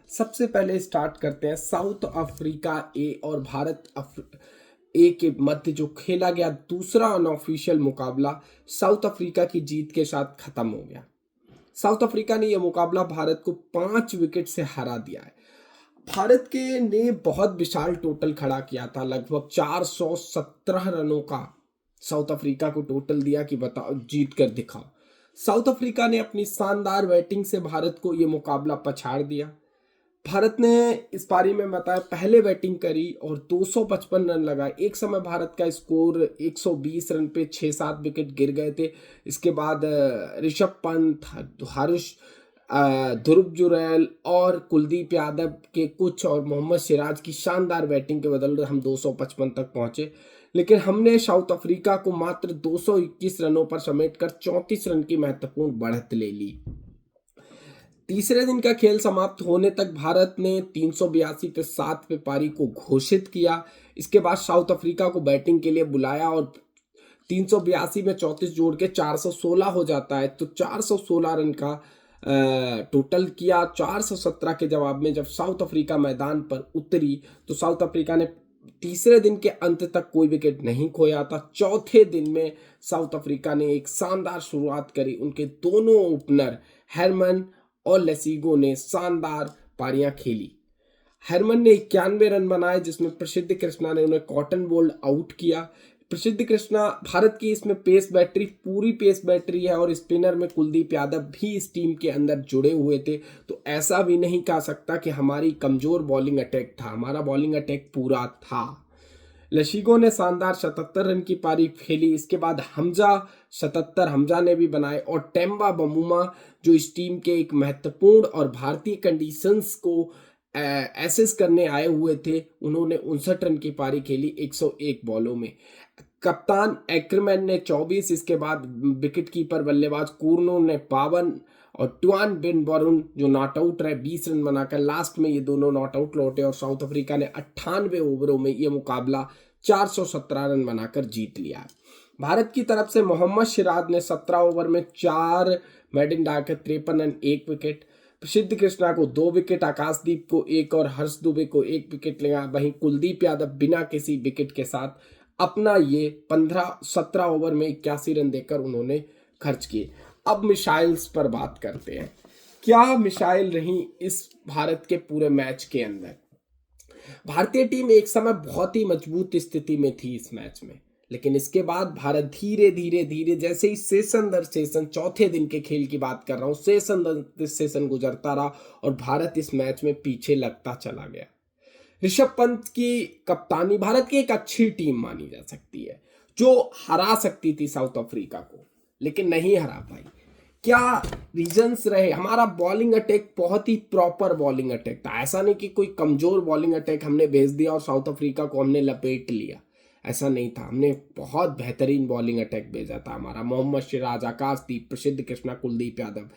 सबसे पहले स्टार्ट करते हैं साउथ अफ्रीका ए और भारत ए के मध्य जो खेला गया दूसरा अनऑफिशियल मुकाबला साउथ अफ्रीका की जीत के साथ खत्म हो गया। साउथ अफ्रीका ने यह मुकाबला भारत को 5 विकेट से हरा दिया है। भारत के ने बहुत विशाल टोटल खड़ा किया था, लगभग 417 रनों का साउथ अफ्रीका को टोटल दिया कि बताओ जीत कर दिखाओ। साउथ अफ्रीका ने अपनी शानदार बैटिंग से भारत को यह मुकाबला पछाड़ दिया। भारत ने इस पारी में बताया पहले बैटिंग करी और 255 रन लगाए। एक समय भारत का स्कोर 120 रन पे 6-7 विकेट गिर गए थे। इसके बाद ऋषभ पंत, हारिश, ध्रुव जुरैल और कुलदीप यादव के कुछ और मोहम्मद सिराज की शानदार बैटिंग के बदले हम 255 तक पहुंचे, लेकिन हमने साउथ अफ्रीका को मात्र 221 रनों पर समेटकर 34 रन की महत्वपूर्ण बढ़त ले ली। तीसरे दिन का खेल समाप्त होने तक भारत ने 382 पे 7 पे पारी को घोषित किया। इसके बाद साउथ अफ्रीका को बैटिंग के लिए बुलाया और 382 में 34 जोड़ के 416 हो जाता है। तो 416 रन का टोटल किया। 417 के जवाब में जब साउथ अफ्रीका मैदान पर उतरी तो साउथ अफ्रीका ने तीसरे दिन के अंत तक कोई विकेट नहीं खोया था। चौथे दिन में साउथ अफ्रीका ने एक शानदार शुरुआत करी। उनके दोनों ओपनर हेरमन और लेसिगो ने शानदार पारियां खेली। हेरमन ने 91 रन बनाए, जिसमें प्रसिद्ध कृष्णा ने उन्हें कॉटन बोल्ड आउट किया। प्रसिद्ध कृष्णा, भारत की इसमें पेस बैटरी पूरी पेस बैटरी है और स्पिनर में कुलदीप यादव भी इस टीम के अंदर जुड़े हुए थे, तो ऐसा भी नहीं कह सकता कि हमारी कमजोर बॉलिंग अटैक था। हमारा बॉलिंग अटैक पूरा था। लशीगो ने शानदार 77 रन की पारी खेली। इसके बाद हमजा 77 हमजा ने भी बनाए और टेम्बा बमूमा जो इस टीम के एक महत्वपूर्ण और भारतीय कंडीशंस को एसेस करने आए हुए थे, उन्होंने 59 रन की पारी खेली 101 बॉलों में। कप्तान एक्रमैन ने 24, इसके बाद विकेट कीपर बल्लेबाज कुर्नो ने 52 और ट्वान बिन बरुन जो नॉट आउट रहे 20 रन बनाकर लास्ट में ये दोनों नॉट आउट लौटे और साउथ अफ्रीका ने 98 ओवरों में ये मुकाबला 417 रन बनाकर जीत लिया। भारत की तरफ से मोहम्मद सिराज ने 17 ओवर में 4 मेडन डालकर 53 रन 1 विकेट, प्रसिद्ध कृष्णा को 2 विकेट, आकाशदीप को 1 और हर्ष दुबे को 1 विकेट लिया। वहीं कुलदीप यादव बिना किसी विकेट के साथ अपना ये 17 ओवर में 81 रन देकर उन्होंने खर्च किए। अब मिसाइल्स पर बात करते हैं। क्या मिसाइल रही इस भारत के पूरे मैच के अंदर। भारतीय टीम एक समय बहुत ही मजबूत स्थिति में थी इस मैच में, लेकिन इसके बाद भारत धीरे धीरे जैसे ही सेशन दर सेशन, चौथे दिन के खेल की बात कर रहा हूं, सेशन दर सेशन गुजरता रहा और भारत इस मैच में पीछे लगता चला गया। ऋषभ पंत की कप्तानी भारत की एक अच्छी टीम मानी जा सकती है जो हरा सकती थी साउथ अफ्रीका को, लेकिन नहीं हरा पाई। क्या रीजंस रहे। हमारा बॉलिंग अटैक बहुत ही प्रॉपर बॉलिंग अटैक था। ऐसा नहीं कि कोई कमजोर बॉलिंग अटैक हमने भेज दिया और साउथ अफ्रीका को हमने लपेट लिया, ऐसा नहीं था। हमने बहुत बेहतरीन बॉलिंग अटैक भेजा था। हमारा मोहम्मद सिराज, आकाशदीप, प्रसिद्ध कृष्णा, कुलदीप यादव।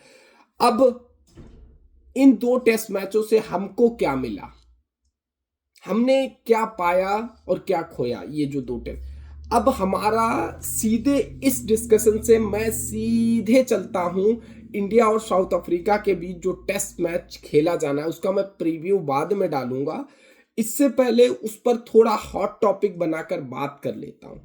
अब इन 2 टेस्ट मैचों से हमको क्या मिला, हमने क्या पाया और क्या खोया, ये जो 2 टेस्ट। अब हमारा सीधे इस डिस्कशन से मैं सीधे चलता हूं इंडिया और साउथ अफ्रीका के बीच जो टेस्ट मैच खेला जाना है, उसका मैं प्रीव्यू बाद में डालूंगा। इससे पहले उस पर थोड़ा हॉट टॉपिक बनाकर बात कर लेता हूं।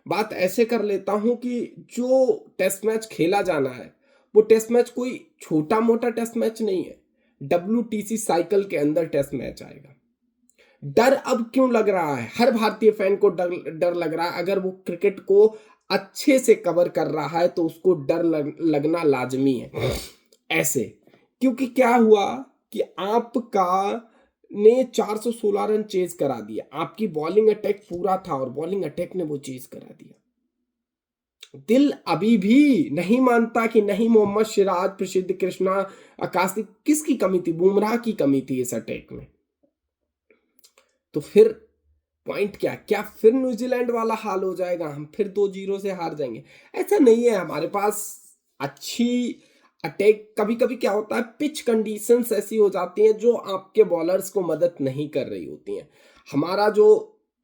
बात ऐसे कर लेता हूं कि जो टेस्ट मैच खेला जाना है वो टेस्ट मैच कोई छोटा मोटा टेस्ट मैच नहीं है। WTC साइकिल के अंदर टेस्ट मैच आएगा। डर अब क्यों लग रहा है, हर भारतीय फैन को डर लग रहा है। अगर वो क्रिकेट को अच्छे से कवर कर रहा है तो उसको डर लगना लाजमी है। ऐसे क्योंकि क्या हुआ कि आपका ने 416 रन चेज करा दिया। आपकी बॉलिंग अटैक पूरा था और बॉलिंग अटैक ने वो चेज करा दिया। दिल अभी भी नहीं मानता कि नहीं मोहम्मद सिराज, प्रसिद्ध कृष्णा, आकाशदीप, किसकी कमी थी, बुमराह की कमी थी इस अटैक में। तो फिर पॉइंट क्या फिर न्यूजीलैंड वाला हाल हो जाएगा, हम फिर 2-0 से हार जाएंगे। ऐसा नहीं है। हमारे पास अच्छी अटैक, कभी कभी क्या होता है पिच कंडीशंस ऐसी हो जाती हैं जो आपके बॉलर्स को मदद नहीं कर रही होती हैं। हमारा जो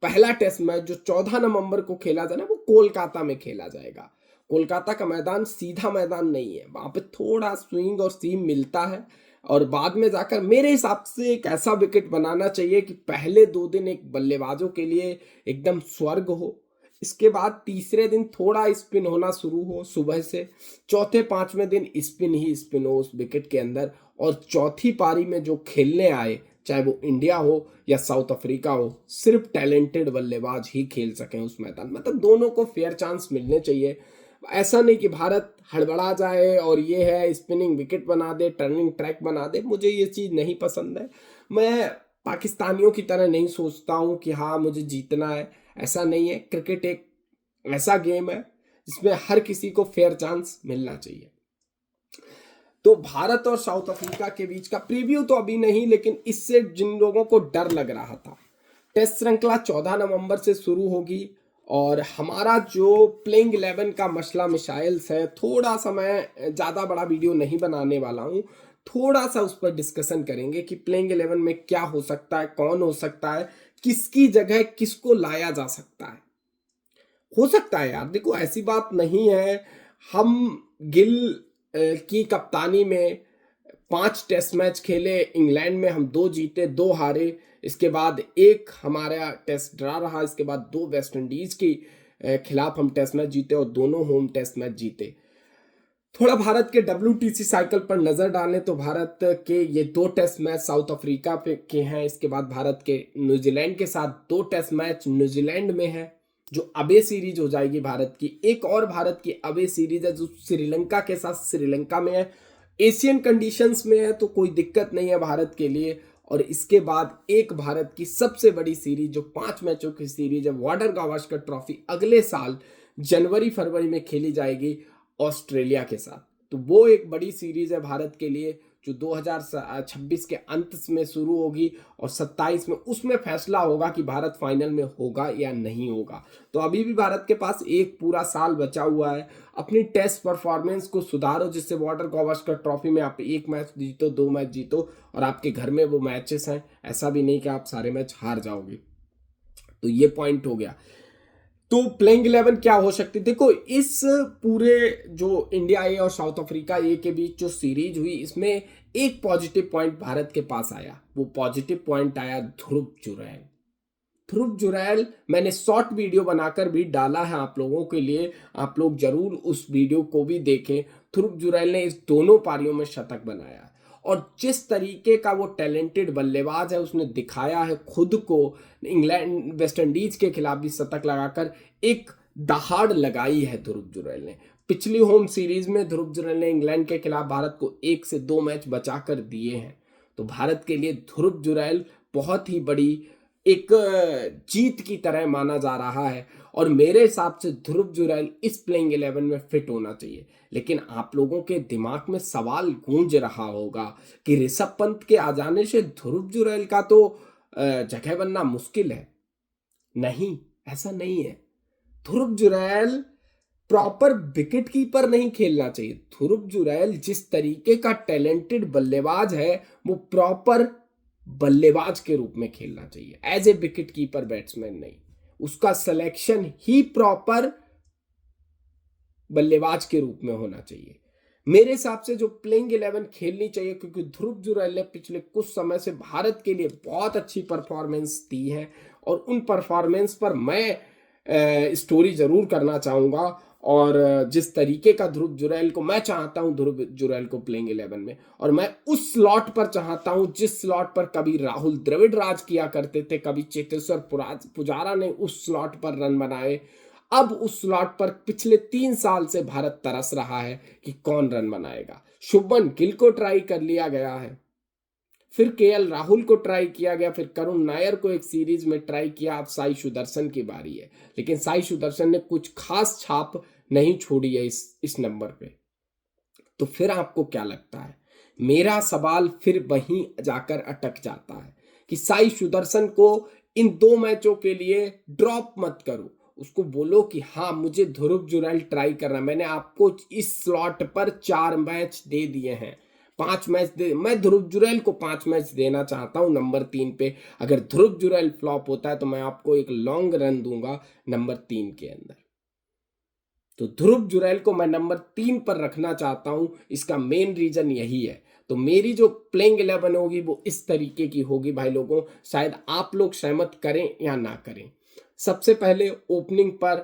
पहला टेस्ट मैच जो 14 नवंबर को खेला जाना वो कोलकाता में खेला जाएगा। कोलकाता का मैदान सीधा मैदान नहीं है, वहां पे थोड़ा स्विंग और सीम मिलता है। और बाद में जाकर मेरे हिसाब से एक ऐसा विकेट बनाना चाहिए कि पहले 2 दिन एक बल्लेबाजों के लिए एकदम स्वर्ग हो, इसके बाद तीसरे दिन थोड़ा स्पिन होना शुरू हो सुबह से, चौथे पांचवें दिन स्पिन ही स्पिन हो उस विकेट के अंदर, और चौथी पारी में जो खेलने आए, चाहे वो इंडिया हो या साउथ अफ्रीका हो, सिर्फ टैलेंटेड बल्लेबाज ही खेल सकें उस मैदान में। मतलब दोनों को फेयर चांस मिलने चाहिए। ऐसा नहीं कि भारत हड़बड़ा जाए और ये है स्पिनिंग विकेट बना दे, टर्निंग ट्रैक बना दे, मुझे ये चीज़ नहीं पसंद है। मैं पाकिस्तानियों की तरह नहीं सोचता हूँ कि हाँ मुझे जीतना है, ऐसा नहीं है। क्रिकेट एक ऐसा गेम है जिसमें हर किसी को फेयर चांस मिलना चाहिए। तो भारत और साउथ अफ्रीका के बीच का प्रीव्यू तो अभी नहीं, लेकिन इससे जिन लोगों को डर लग रहा था, टेस्ट श्रृंखला 14 नवंबर से शुरू होगी और हमारा जो प्लेइंग 11 का मसला मिसाइल्स है, थोड़ा सा मैं ज़्यादा बड़ा वीडियो नहीं बनाने वाला हूँ, थोड़ा सा उस पर डिस्कशन करेंगे कि प्लेइंग 11 में क्या हो सकता है, कौन हो सकता है, किसकी जगह किसको लाया जा सकता है। हो सकता है यार, देखो ऐसी बात नहीं है, हम गिल की कप्तानी में 5 टेस्ट मैच खेले, इंग्लैंड में हम 2 जीते 2 हारे, इसके बाद एक हमारा टेस्ट ड्रा रहा, इसके बाद 2 वेस्ट इंडीज के खिलाफ हम टेस्ट मैच जीते और दोनों होम टेस्ट मैच जीते। थोड़ा भारत के WTC साइकिल पर नजर डालें तो भारत के ये 2 टेस्ट मैच साउथ अफ्रीका पे के हैं, इसके बाद भारत के न्यूजीलैंड के साथ 2 टेस्ट मैच न्यूजीलैंड में है जो अबे सीरीज हो जाएगी भारत की। एक और भारत की अबे सीरीज है जो श्रीलंका के साथ श्रीलंका में है, एशियन कंडीशंस में है तो कोई दिक्कत नहीं है भारत के लिए। और इसके बाद एक भारत की सबसे बड़ी सीरीज जो 5 मैचों की सीरीज है, वाटर गावस्कर ट्रॉफी, अगले साल जनवरी फरवरी में खेली जाएगी ऑस्ट्रेलिया के साथ। तो वो एक बड़ी सीरीज है भारत के लिए जो 2026 के अंत में शुरू होगी और 27 में उसमें फैसला होगा कि भारत फाइनल में होगा या नहीं होगा। तो अभी भी भारत के पास एक पूरा साल बचा हुआ है, अपनी टेस्ट परफॉर्मेंस को सुधारो जिससे वाटर गावस्कर ट्रॉफी में आप 1 मैच जीतो 2 मैच जीतो और आपके घर में वो मैचेस हैं, ऐसा भी नहीं कि आप सारे मैच हार जाओगे। तो ये पॉइंट हो गया। तो प्लेइंग 11 क्या हो सकती है, देखो इस पूरे जो इंडिया ए और साउथ अफ्रीका ए के बीच जो सीरीज हुई, इसमें एक पॉजिटिव पॉइंट भारत के पास आया, वो पॉजिटिव पॉइंट आया ध्रुव जुरैल। ध्रुव जुरैल मैंने शॉर्ट वीडियो बनाकर भी डाला है आप लोगों के लिए, आप लोग जरूर उस वीडियो को भी देखें। ध्रुव जुरैल ने इस दोनों पारियों में शतक बनाया और जिस तरीके का वो टैलेंटेड बल्लेबाज है उसने दिखाया है खुद को। इंग्लैंड वेस्ट इंडीज के खिलाफ भी शतक लगाकर एक दहाड़ लगाई है ध्रुव जुरैल ने। पिछली होम सीरीज में ध्रुव जुरैल ने इंग्लैंड के खिलाफ भारत को 1 से 2 मैच बचाकर दिए हैं। तो भारत के लिए ध्रुव जुरैल बहुत ही बड़ी एक जीत की तरह माना जा रहा है और मेरे हिसाब से ध्रुव जुरैल इस प्लेइंग 11 में फिट होना चाहिए। लेकिन आप लोगों के दिमाग में सवाल गूंज रहा होगा कि ऋषभ पंत के आ जाने से ध्रुव जुरैल का तो जगह बनना मुश्किल है। नहीं, ऐसा नहीं है। ध्रुव जुरैल प्रॉपर विकेट कीपर नहीं खेलना चाहिए। ध्रुव जुरैल जिस तरीके का टैलेंटेड बल्लेबाज है वो प्रॉपर बल्लेबाज के रूप में खेलना चाहिए, as a wicket keeper batsman नहीं। उसका सिलेक्शन ही प्रॉपर बल्लेबाज के रूप में होना चाहिए मेरे हिसाब से। जो प्लेइंग 11 खेलनी चाहिए, क्योंकि ध्रुव जुरैल ने पिछले कुछ समय से भारत के लिए बहुत अच्छी परफॉर्मेंस दी है और उन परफॉर्मेंस पर मैं स्टोरी जरूर करना चाहूंगा। और जिस तरीके का ध्रुव जुरैल को मैं चाहता हूं, ध्रुव जुरैल को प्लेइंग 11 में, और मैं उस स्लॉट पर चाहता हूं जिस स्लॉट पर कभी राहुल द्रविड़ राज किया करते थे, कभी चेतेश्वर पुजारा ने उस स्लॉट पर रन बनाए। अब उस स्लॉट पर पिछले 3 साल से भारत तरस रहा है कि कौन रन बनाएगा। शुभमन गिल को ट्राई कर लिया गया है, फिर KL राहुल को ट्राई किया गया, फिर करुण नायर को एक सीरीज में ट्राई किया, अब साई सुदर्शन की बारी है। लेकिन साई सुदर्शन ने कुछ खास छाप नहीं छोड़ी है इस नंबर पे। तो फिर आपको क्या लगता है? मेरा सवाल फिर वहीं जाकर अटक जाता है कि साई सुदर्शन को इन 2 मैचों के लिए ड्रॉप मत करो, उसको बोलो कि हाँ मुझे ध्रुव जुरैल ट्राई करना, मैंने आपको इस स्लॉट पर 4 मैच दे दिए हैं, 5 मैच दे, मैं ध्रुव जुरैल को 5 मैच देना चाहता हूं नंबर 3 पे। अगर ध्रुव जुरैल फ्लॉप होता है तो मैं आपको एक लॉन्ग रन दूंगा नंबर 3 के अंदर। तो ध्रुव जुरैल को मैं नंबर 3 पर रखना चाहता हूं, इसका मेन रीजन यही है। तो मेरी जो प्लेइंग 11 होगी वो इस तरीके की होगी भाई लोगों, शायद आप लोग सहमत करें या ना करें। सबसे पहले ओपनिंग पर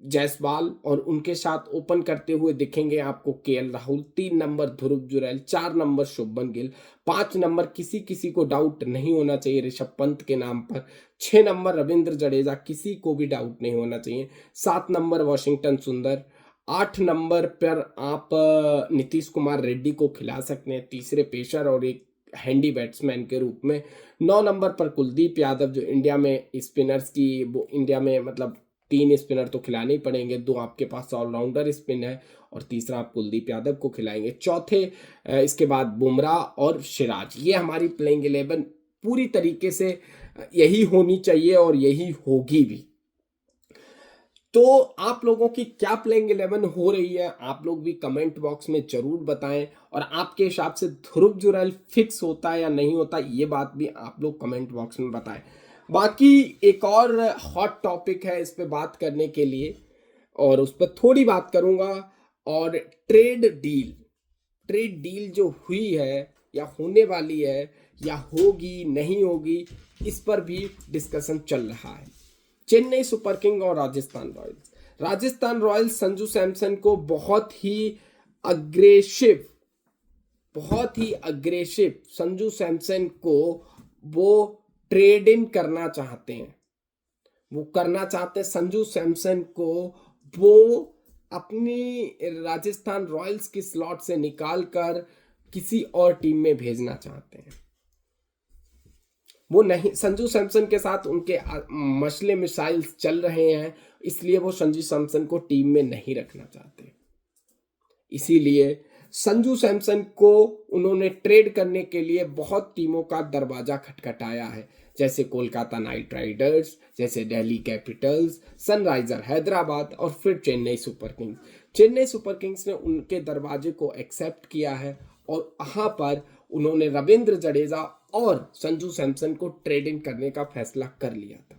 जायसवाल और उनके साथ ओपन करते हुए दिखेंगे आपको केएल राहुल, 3 नंबर ध्रुव जुरैल, 4 नंबर शुभमन गिल, 5 नंबर किसी किसी को डाउट नहीं होना चाहिए ऋषभ पंत के नाम पर, 6 नंबर रविंद्र जडेजा, किसी को भी डाउट नहीं होना चाहिए, 7 नंबर वाशिंगटन सुंदर, 8 नंबर पर आप नीतीश कुमार रेड्डी को खिला सकते हैं तीसरे पेसर और एक हैंडी बैट्समैन के रूप में, 9 नंबर पर कुलदीप यादव जो इंडिया में स्पिनर्स की वो इंडिया में मतलब 3 स्पिनर तो खिलाने ही पड़ेंगे, 2 आपके पास ऑलराउंडर स्पिन है और तीसरा आप कुलदीप यादव को खिलाएंगे, चौथे इसके बाद बुमराह और सिराज। ये हमारी प्लेइंग 11 पूरी तरीके से यही होनी चाहिए और यही होगी भी। तो आप लोगों की क्या प्लेइंग 11 हो रही है आप लोग भी कमेंट बॉक्स में जरूर बताएं, और आपके हिसाब से ध्रुव जुरैल फिक्स होता है या नहीं होता ये बात भी आप लोग कमेंट बॉक्स में बताएं। बाकी एक और हॉट टॉपिक है इस पे बात करने के लिए और उस पर थोड़ी बात करूंगा, और ट्रेड डील जो हुई है या होने वाली है या होगी नहीं होगी, इस पर भी डिस्कशन चल रहा है। चेन्नई सुपर किंग और राजस्थान रॉयल्स संजू सैमसन को बहुत ही अग्रेसिव संजू सैमसन को वो ट्रेड इन करना चाहते हैं। संजू सैमसन को वो अपनी राजस्थान रॉयल्स की स्लॉट से निकालकर किसी और टीम में भेजना चाहते हैं। वो नहीं, संजू सैमसन के साथ उनके मसले मिसाइल्स चल रहे हैं, इसलिए वो संजू सैमसन को टीम में नहीं रखना चाहते। इसीलिए संजू सैमसन को उन्होंने ट्रेड करने के लिए बहुत टीमों का दरवाजा खटखटाया है, जैसे कोलकाता नाइट राइडर्स, जैसे दिल्ली कैपिटल्स, सनराइजर हैदराबाद और फिर चेन्नई सुपर किंग्स ने उनके दरवाजे को एक्सेप्ट किया है और वहां पर उन्होंने रविंद्र जडेजा और संजू सैमसन को ट्रेडिंग करने का फैसला कर लिया था।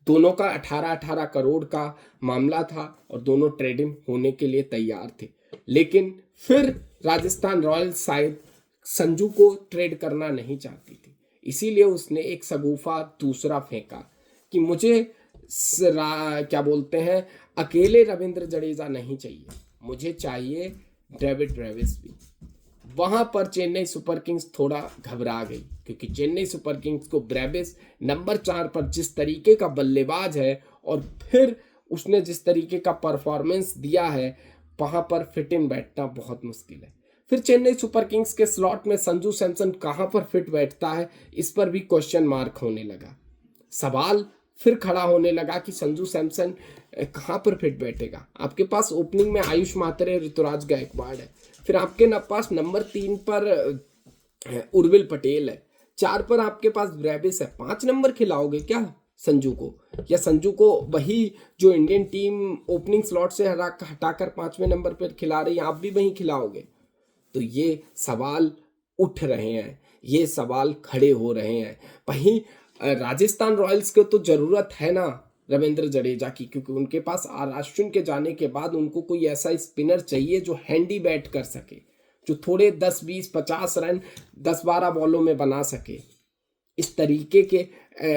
दोनों का 18-18 करोड़ का मामला था और दोनों ट्रेडिंग होने के लिए तैयार थे, लेकिन फिर राजस्थान रॉयल्स शायद संजू को ट्रेड करना नहीं चाहती थी, इसीलिए उसने एक शगुफा दूसरा फेंका कि मुझे क्या बोलते हैं अकेले रविंद्र जडेजा नहीं चाहिए, मुझे चाहिए डेविड ब्रेविस भी। वहां पर चेन्नई सुपर किंग्स थोड़ा घबरा गई, क्योंकि चेन्नई सुपर किंग्स को ब्रेविस नंबर 4 पर जिस तरीके का बल्लेबाज है और फिर उसने जिस तरीके का परफॉर्मेंस दिया है, वहां पर फिट इन बैठना बहुत मुश्किल है। फिर चेन्नई सुपर किंग्स के स्लॉट में संजू सैमसन कहां पर फिट बैठता है, इस पर भी क्वेश्चन मार्क होने लगा। सवाल फिर खड़ा होने लगा कि संजू सैमसन कहां पर फिट बैठेगा। आपके पास ओपनिंग में आयुष मात्रे, ऋतुराज गायकवाड़ है, फिर आपके पास नंबर 3 पर उर्विल पटेल है, 4 पर आपके पास ब्रेविस है, 5 नंबर खिलाओगे क्या संजू को, या संजू को वही जो इंडियन टीम ओपनिंग स्लॉट से हटाकर 5वें नंबर पर खिला रही है आप भी वही खिलाओगे? तो ये सवाल उठ रहे हैं, ये सवाल खड़े हो रहे हैं। वहीं राजस्थान रॉयल्स को तो जरूरत है ना रविंद्र जडेजा की, क्योंकि उनके पास अश्विन के जाने के बाद उनको कोई ऐसा स्पिनर चाहिए जो हैंडी बैट कर सके, जो थोड़े 10, 20, 50 रन 10-12 बॉलों में बना सके, इस तरीके के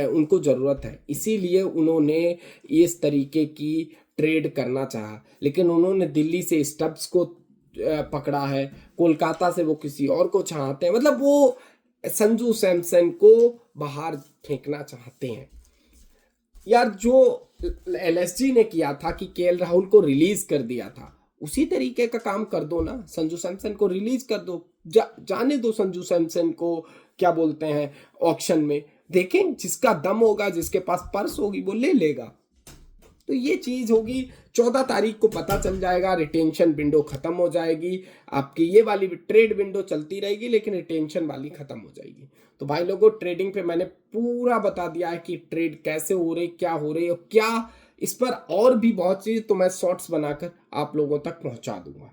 उनको जरूरत है। इसीलिए उन्होंने इस तरीके की ट्रेड करना चाहा, लेकिन उन्होंने दिल्ली से स्टब्स को पकड़ा है, कोलकाता से वो किसी और को चाहते हैं, मतलब वो संजू सैमसन को बाहर फेंकना चाहते हैं। यार जो एलएसजी ने किया था कि केएल राहुल को रिलीज कर दिया था, उसी तरीके का काम कर दो ना, संजू सैमसन को रिलीज कर दो, जाने दो संजू सैमसन को, क्या बोलते हैं, ऑक्शन में देखें, जिसका दम होगा, जिसके पास पर्स होगी वो ले लेगा। तो ये चीज होगी, 14 तारीख को पता चल जाएगा, रिटेंशन विंडो खत्म हो जाएगी, आपकी ये वाली ट्रेड विंडो चलती रहेगी लेकिन रिटेंशन वाली खत्म हो जाएगी। तो भाई लोगों, ट्रेडिंग पे मैंने पूरा बता दिया है कि ट्रेड कैसे हो रही, क्या हो रही और क्या, इस पर और भी बहुत चीज तो मैं शॉर्ट्स बनाकर आप लोगों तक पहुंचा दूंगा।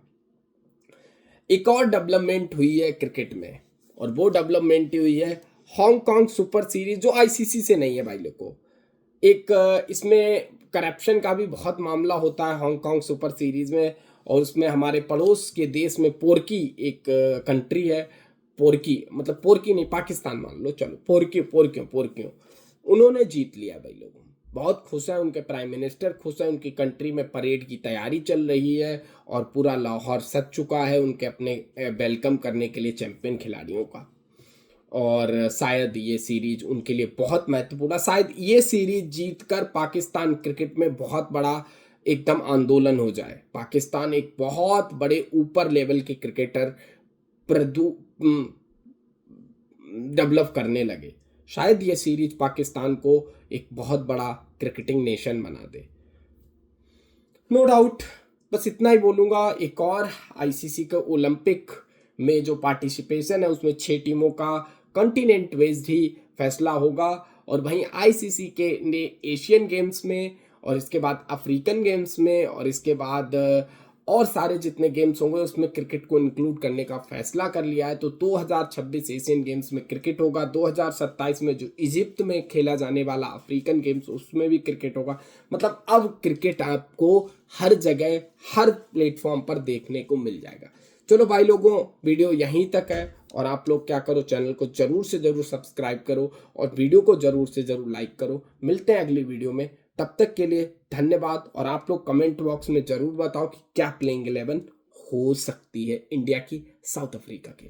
एक और डेवलपमेंट हुई है क्रिकेट में, और वो डेवलपमेंट हुई है हांगकांग सुपर सीरीज, जो आईसीसी से नहीं है भाई लोगों। एक इसमें करप्शन का भी बहुत मामला होता है हांगकांग सुपर सीरीज में, और उसमें हमारे पड़ोस के देश में पोर्की एक कंट्री है, पोर्की मतलब पोर्की नहीं, पाकिस्तान मान लो, चलो पोर्कियों उन्होंने जीत लिया भाई। लोग बहुत खुश हैं, उनके प्राइम मिनिस्टर खुश हैं, उनकी कंट्री में परेड की तैयारी चल रही है और पूरा लाहौर सज चुका है उनके अपने वेलकम करने के लिए चैंपियन खिलाड़ियों का। और शायद ये सीरीज उनके लिए बहुत महत्वपूर्ण है, शायद ये सीरीज जीतकर पाकिस्तान क्रिकेट में बहुत बड़ा एकदम आंदोलन हो जाए, पाकिस्तान एक बहुत बड़े ऊपर लेवल के क्रिकेटर प्रदू डेवलप करने लगे। शायद ये सीरीज पाकिस्तान को एक बहुत बड़ा क्रिकेटिंग नेशन बना दे, नो डाउट। बस इतना ही बोलूँगा। एक और आईसीसी के ओलंपिक में जो पार्टिसिपेशन है उसमें 6 टीमों का कॉन्टिनेंट बेस्ड ही फैसला होगा, और वहीं आईसीसी के ने एशियन गेम्स में और इसके बाद अफ्रीकन गेम्स में और इसके बाद और सारे जितने गेम्स होंगे उसमें क्रिकेट को इंक्लूड करने का फैसला कर लिया है। तो 2026 एशियन गेम्स में क्रिकेट होगा, 2027 में जो इजिप्ट में खेला जाने वाला अफ्रीकन गेम्स उसमें भी क्रिकेट होगा। मतलब अब क्रिकेट आपको हर जगह हर प्लेटफॉर्म पर देखने को मिल जाएगा। चलो भाई लोगों, वीडियो यहीं तक है, और आप लोग क्या करो, चैनल को जरूर से जरूर सब्सक्राइब करो और वीडियो को जरूर से जरूर लाइक करो। मिलते हैं अगली वीडियो में, तब तक के लिए धन्यवाद। और आप लोग कमेंट बॉक्स में जरूर बताओ कि क्या प्लेइंग 11 हो सकती है इंडिया की साउथ अफ्रीका के